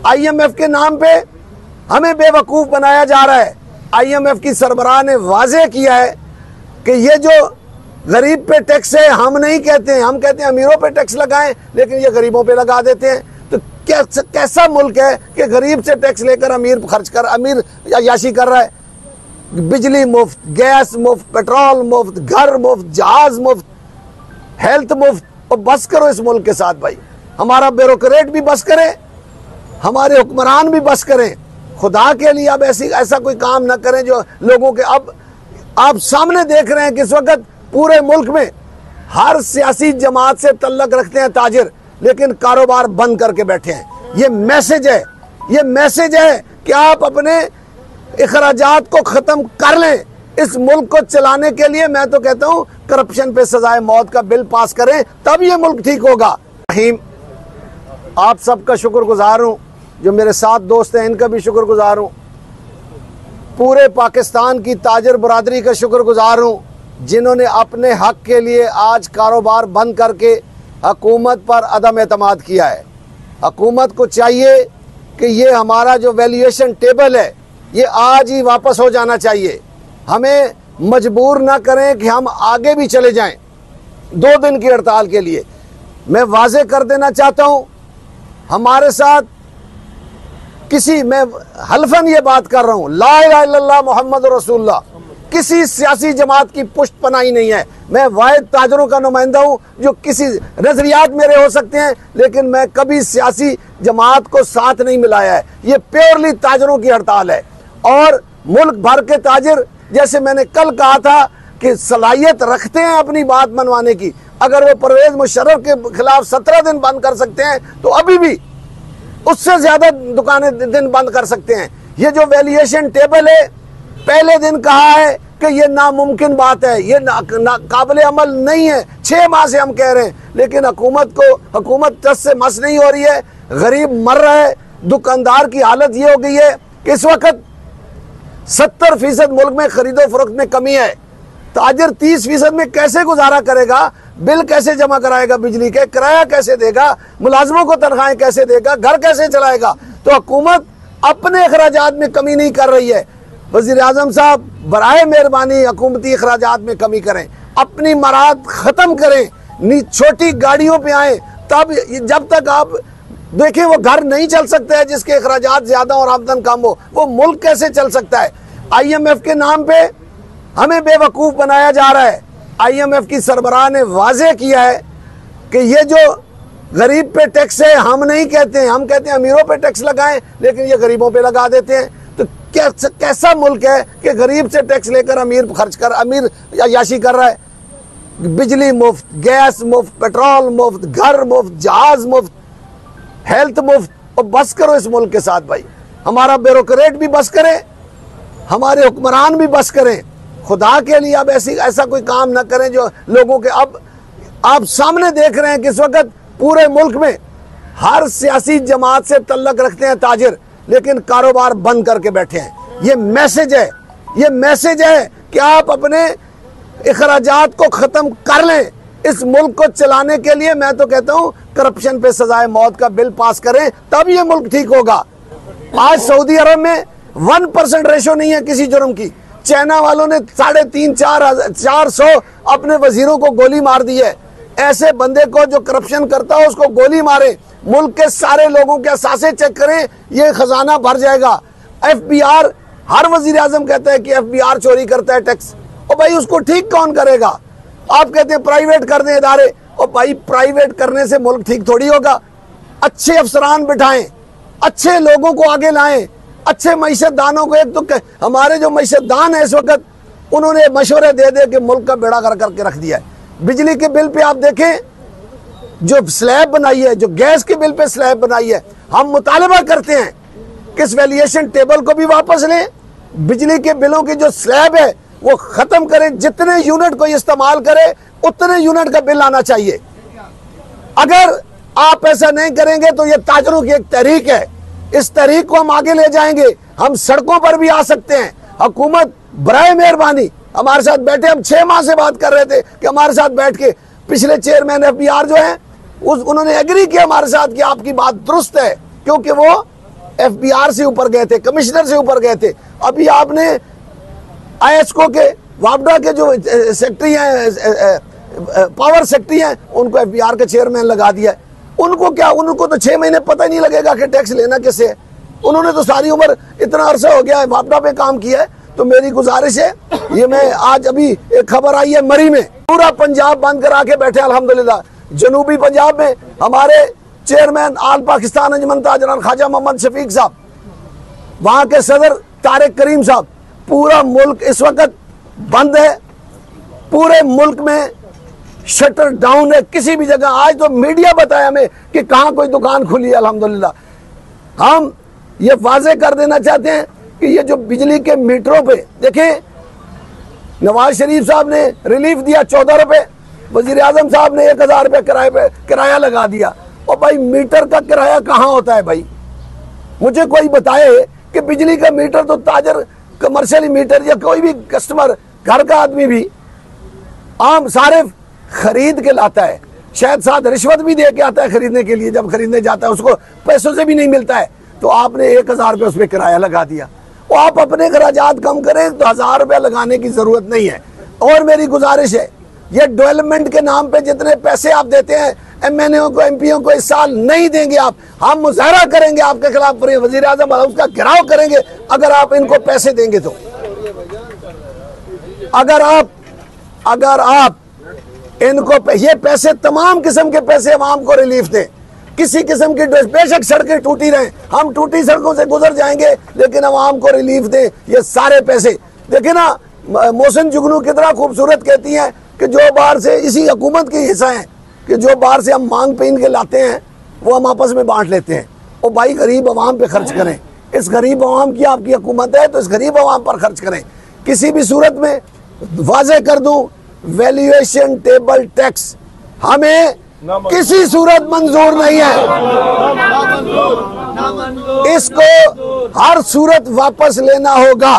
IMF के नाम पे हमें बेवकूफ़ बनाया जा रहा है। IMF की सरबराह ने वाज़ेह किया है कि ये जो गरीब पे टैक्स है हम नहीं कहते हैं, हम कहते हैं अमीरों पे टैक्स लगाएं, लेकिन ये गरीबों पे लगा देते हैं। तो कैसा मुल्क है कि गरीब से टैक्स लेकर अमीर खर्च कर अमीर याशी कर रहा है। बिजली मुफ्त, गैस मुफ्त, पेट्रोल मुफ्त, घर मुफ्त, जहाज मुफ्त, हेल्थ मुफ्त। और बस करो इस मुल्क के साथ भाई। हमारा ब्यूरोक्रेट भी बस करे, हमारे हुक्मरान भी बस करें। खुदा के लिए अब ऐसा कोई काम ना करें जो लोगों के। अब आप सामने देख रहे हैं कि इस वक्त पूरे मुल्क में हर सियासी जमात से तल्लक रखते हैं ताजिर, लेकिन कारोबार बंद करके बैठे हैं। ये मैसेज है, ये मैसेज है कि आप अपने इखराजात को ख़त्म कर लें। इस मुल्क को चलाने के लिए मैं तो कहता हूँ करप्शन पे सजाए मौत का बिल पास करें, तब ये मुल्क ठीक होगा। रहीम, आप सबका शुक्रगुजार हूँ, जो मेरे साथ दोस्त हैं इनका भी शुक्रगुजार हूँ। पूरे पाकिस्तान की ताजिर बरादरी का शुक्रगुजार हूँ, जिन्होंने अपने हक के लिए आज कारोबार बंद करके हुकूमत पर अदम एतमाद किया है। हुकूमत को चाहिए कि ये हमारा जो वैल्यूएशन टेबल है ये आज ही वापस हो जाना चाहिए। हमें मजबूर ना करें कि हम आगे भी चले जाएं 2 दिन की हड़ताल के लिए। मैं वाज़ेह कर देना चाहता हूँ, हमारे साथ मैं हल्फन ये बात कर रहा हूँ, ला इलाहा इल्लल्लाह मोहम्मद रसूलुल्लाह, किसी सियासी जमात की पुष्ट पनाही नहीं है। मैं वाहिद ताजरों का नुमाइंदा हूँ, जो किसी नजरियात मेरे हो सकते हैं, लेकिन मैं कभी सियासी जमात को साथ नहीं मिलाया है। ये प्योरली ताजरों की हड़ताल है। और मुल्क भर के ताजिर, जैसे मैंने कल कहा था कि सलाहियत रखते हैं अपनी बात मनवाने की। अगर वो परवेज मुशर्रफ के खिलाफ 17 दिन बंद कर सकते हैं, तो अभी भी उससे ज्यादा दुकानें दिन बंद कर सकते हैं। ये जो वैल्यूएशन टेबल है, पहले दिन कहा है कि ये नामुमकिन बात है, ये काबिल अमल नहीं है। 6 माह से हम कह रहे हैं, लेकिन हुकूमत टस से मस नहीं हो रही है। गरीब मर रहा है। दुकानदार की हालत ये हो गई है कि इस वक्त 70% मुल्क में खरीदो फरोख्त में कमी है। ताजिर 30% में कैसे गुजारा करेगा? बिल कैसे जमा कराएगा? बिजली के किराया कैसे देगा? मुलाजमों को तनख्वाहें कैसे देगा? घर कैसे चलाएगा? तो हुकूमत अपने अखराजात में कमी नहीं कर रही है। वज़ीर आज़म साहब, बराए मेहरबानी हुकूमती अखराजात में कमी करें, अपनी मराद ख़त्म करें, छोटी गाड़ियों पे आए। तब जब तक आप देखें वो घर नहीं चल सकता है जिसके अखराजात ज़्यादा और आमदन कम हो, वो मुल्क कैसे चल सकता है? IMF के नाम पे हमें बेवकूफ़ बनाया जा रहा है। IMF की सरबराह ने वाज़ेह किया है कि ये जो गरीब पे टैक्स है हम नहीं कहते हैं, हम कहते हैं अमीरों पे टैक्स लगाएं, लेकिन ये गरीबों पे लगा देते हैं। तो कैसा मुल्क है कि गरीब से टैक्स लेकर अमीर खर्च कर अमीर याशी कर रहा है। बिजली मुफ्त, गैस मुफ्त, पेट्रोल मुफ्त, घर मुफ्त, जहाज मुफ्त, हेल्थ मुफ्त। और बस करो इस मुल्क के साथ भाई। हमारा ब्यूरोक्रेट भी बस करे, हमारे हुक्मरान भी बस करें। खुदा के लिए अब ऐसा कोई काम ना करें जो लोगों के। अब आप सामने देख रहे हैं कि इस वक्त पूरे मुल्क में हर सियासी जमात से तल्लक रखते हैं ताजिर, लेकिन कारोबार बंद करके बैठे हैं। ये मैसेज है, ये मैसेज है कि आप अपने इखराजात को ख़त्म कर लें। इस मुल्क को चलाने के लिए मैं तो कहता हूँ करप्शन पे सजाए मौत का बिल पास करें, तब ये मुल्क ठीक होगा। आज सऊदी अरब में 1% रेशो नहीं है किसी जुर्म की। चाइना वालों ने 350-400 अपने वजीरों को गोली मार दी है। ऐसे बंदे को जो करप्शन करता है उसको गोली मारे। मुल्क के सारे लोगों के असासे चेक करें, ये खजाना भर जाएगा। FBR, हर वजीर आजम कहता है कि FBR चोरी करता है टैक्स। और भाई उसको ठीक कौन करेगा? आप कहते हैं प्राइवेट कर दें इदारे। और भाई प्राइवेट करने से मुल्क ठीक थोड़ी होगा। अच्छे अफसरान बिठाएं, अच्छे लोगों को आगे लाएं, अच्छे मईशतदानों को। एक तो हमारे जो मईशतदान है इस वक्त, उन्होंने मशवरे दे दे के मुल्क का बेड़ा कर करके रख दिया है। बिजली के बिल पे आप देखें, जो स्लैब बनाई है, जो गैस के बिल पे स्लैब बनाई है, हम मुतालबा करते हैं कि इस वैल्यूएशन टेबल को भी वापस लें। बिजली के बिलों की जो स्लैब है वो ख़त्म करें। जितने यूनिट को इस्तेमाल करे उतने यूनिट का बिल आना चाहिए। अगर आप ऐसा नहीं करेंगे तो ये ताजरों की एक तहरीक है, इस तहरीक को हम आगे ले जाएंगे। हम सड़कों पर भी आ सकते हैं। हुकूमत बराए मेहरबानी हमारे साथ बैठे। हम 6 माह से बात कर रहे थे कि हमारे साथ बैठ के पिछले चेयरमैन FBR जो है उन्होंने एग्री किया हमारे साथ कि आपकी बात दुरुस्त है, क्योंकि वो FBR से ऊपर गए थे, कमिश्नर से ऊपर गए थे। अभी आपने ISCO के वापडा के जो सेक्रेटरी हैं, पावर सेक्रेटरी हैं, उनको FBR के चेयरमैन लगा दिया है। उनको क्या, उनको तो 6 महीने पता ही नहीं लगेगा कि टैक्स लेना कैसे है। उन्होंने तो सारी उम्र, इतना अरसा हो गया है, वापडा पे काम किया है। तो मेरी गुजारिश है, ये मैं आज अभी एक खबर आई है मरी में, पूरा पंजाब बंद करा के बैठे अल्हम्दुलिल्लाह। जनूबी पंजाब में हमारे चेयरमैन आल पाकिस्तान अंजुमन ताजरान ख्वाजा मोहम्मद शफीक साहब, वहां के सदर तारिक करीम साहब, पूरा मुल्क इस वक्त बंद है। पूरे मुल्क में शटर डाउन है, किसी भी जगह। आज तो मीडिया बताया हमें कि कहां कोई दुकान खुली है। अल्हम्दुलिल्लाह हम ये वाजे कर देना चाहते हैं कि ये जो बिजली के मीटरों पे देखें, नवाज शरीफ साहब ने रिलीफ दिया 14 रुपए, वजीर आजम साहब ने 1000 रुपये किराए पे किराया लगा दिया। और भाई मीटर का किराया कहाँ होता है भाई? मुझे कोई बताए कि बिजली का मीटर तो ताजर, कमर्शियल मीटर या कोई भी कस्टमर, घर का आदमी भी आम सारे खरीद के लाता है, शायद साथ रिश्वत भी दे के आता है खरीदने के लिए। जब खरीदने जाता है उसको पैसों से भी नहीं मिलता है, तो आपने 1000 रुपये उस पर किराया लगा दिया। और आप अपने खर्चात कम करें तो 1000 रुपये लगाने की जरूरत नहीं है। और मेरी गुजारिश है, ये डेवलपमेंट के नाम पे जितने पैसे आप देते हैं MNA को, MPओ को, इस साल नहीं देंगे आप। हम मुजाहरा करेंगे आपके खिलाफ, वजीर आजम उसका घेराव करेंगे अगर आप इनको पैसे देंगे तो। अगर आप इनको ये पैसे, तमाम किस्म के पैसे आवाम को रिलीफ दें, किसी किस्म की, बेशक सड़कें टूटी रहें, हम टूटी सड़कों से गुजर जाएंगे, लेकिन आवाम को रिलीफ दें। ये सारे पैसे देखिए ना, मोहसिन जुगनू कितना खूबसूरत कहती हैं कि जो बाहर से, इसी हुकूमत की हिस्सा है कि जो बाहर से हम मांग पहन के लाते हैं वो हम आपस में बांट लेते हैं। और भाई गरीब आवाम पे खर्च करें। इस गरीब आवाम की आपकी हुकूमत है तो इस गरीब आवाम पर खर्च करें। किसी भी सूरत में वाजे कर दूं, वैल्यूएशन टेबल टैक्स हमें किसी सूरत मंजूर नहीं है। इसको हर सूरत वापस लेना होगा।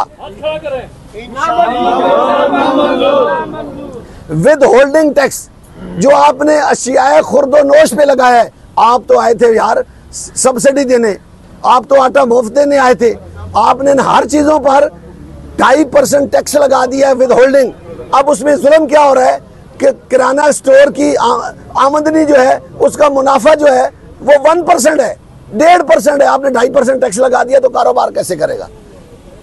विद होल्डिंग टैक्स जो आपने अशियाए खुर्दो नोश पे लगाया है, आप तो आए थे यार सब्सिडी देने, आप तो आटा मुफ्त देने आए थे। आपने हर चीजों पर 2.5% टैक्स लगा दिया है विद होल्डिंग। अब उसमें जुल्म क्या हो रहा है कि किराना स्टोर की आमदनी जो है, उसका मुनाफा जो है वो 1% है, 1.5% है। आपने 2.5% टैक्स लगा दिया तो कारोबार कैसे करेगा?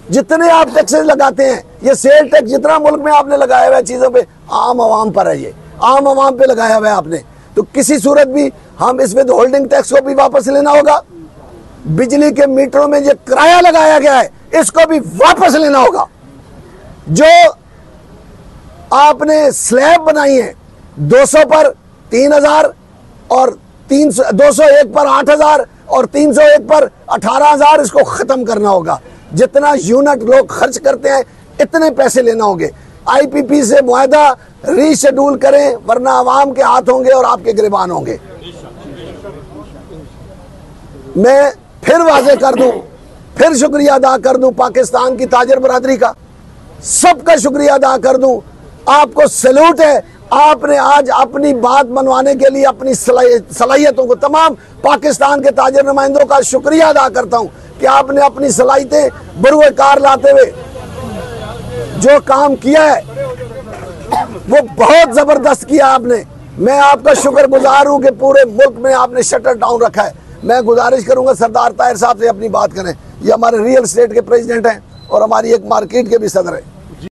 जितने आप टैक्सेस लगाते हैं, ये सेल टैक्स जितना मुल्क में आपने लगाया हुआ है चीजों पे, आम आवाम पर है, ये आम आवाम पे लगाया हुआ है आपने। तो किसी सूरत भी हम इस विद होल्डिंग टैक्स को भी वापस लेना होगा। बिजली के मीटरों में जो किराया लगाया गया है इसको भी वापस लेना होगा। जो आपने स्लैब बनाई है 200 पर 3000 और 201 पर 8000 और 301 पर 18000, इसको खत्म करना होगा। जितना यूनिट लोग खर्च करते हैं इतने पैसे लेना होंगे। IPP से मुआहदा रीशेड्यूल करें, वरना आवाम के हाथ होंगे और आपके गिरबान होंगे। मैं फिर वाजे कर दूं, फिर शुक्रिया अदा कर दूं पाकिस्तान की ताजर बरादरी का, सबका शुक्रिया अदा कर दूं। आपको सैल्यूट है, आपने आज अपनी बात मनवाने के लिए अपनी सलाहियतों को, तमाम पाकिस्तान के ताजर नुमाइंदों का शुक्रिया अदा करता हूं कि आपने अपनी सलाहियतें बरूए कार लाते हुए जो काम किया है वो बहुत जबरदस्त किया आपने। मैं आपका शुक्रगुजार हूं कि पूरे मुल्क में आपने शटर डाउन रखा है। मैं गुजारिश करूंगा सरदार ताहिर साहब से अपनी बात करें। ये हमारे रियल एस्टेट के प्रेसिडेंट हैं और हमारी एक मार्केट के भी सदर है।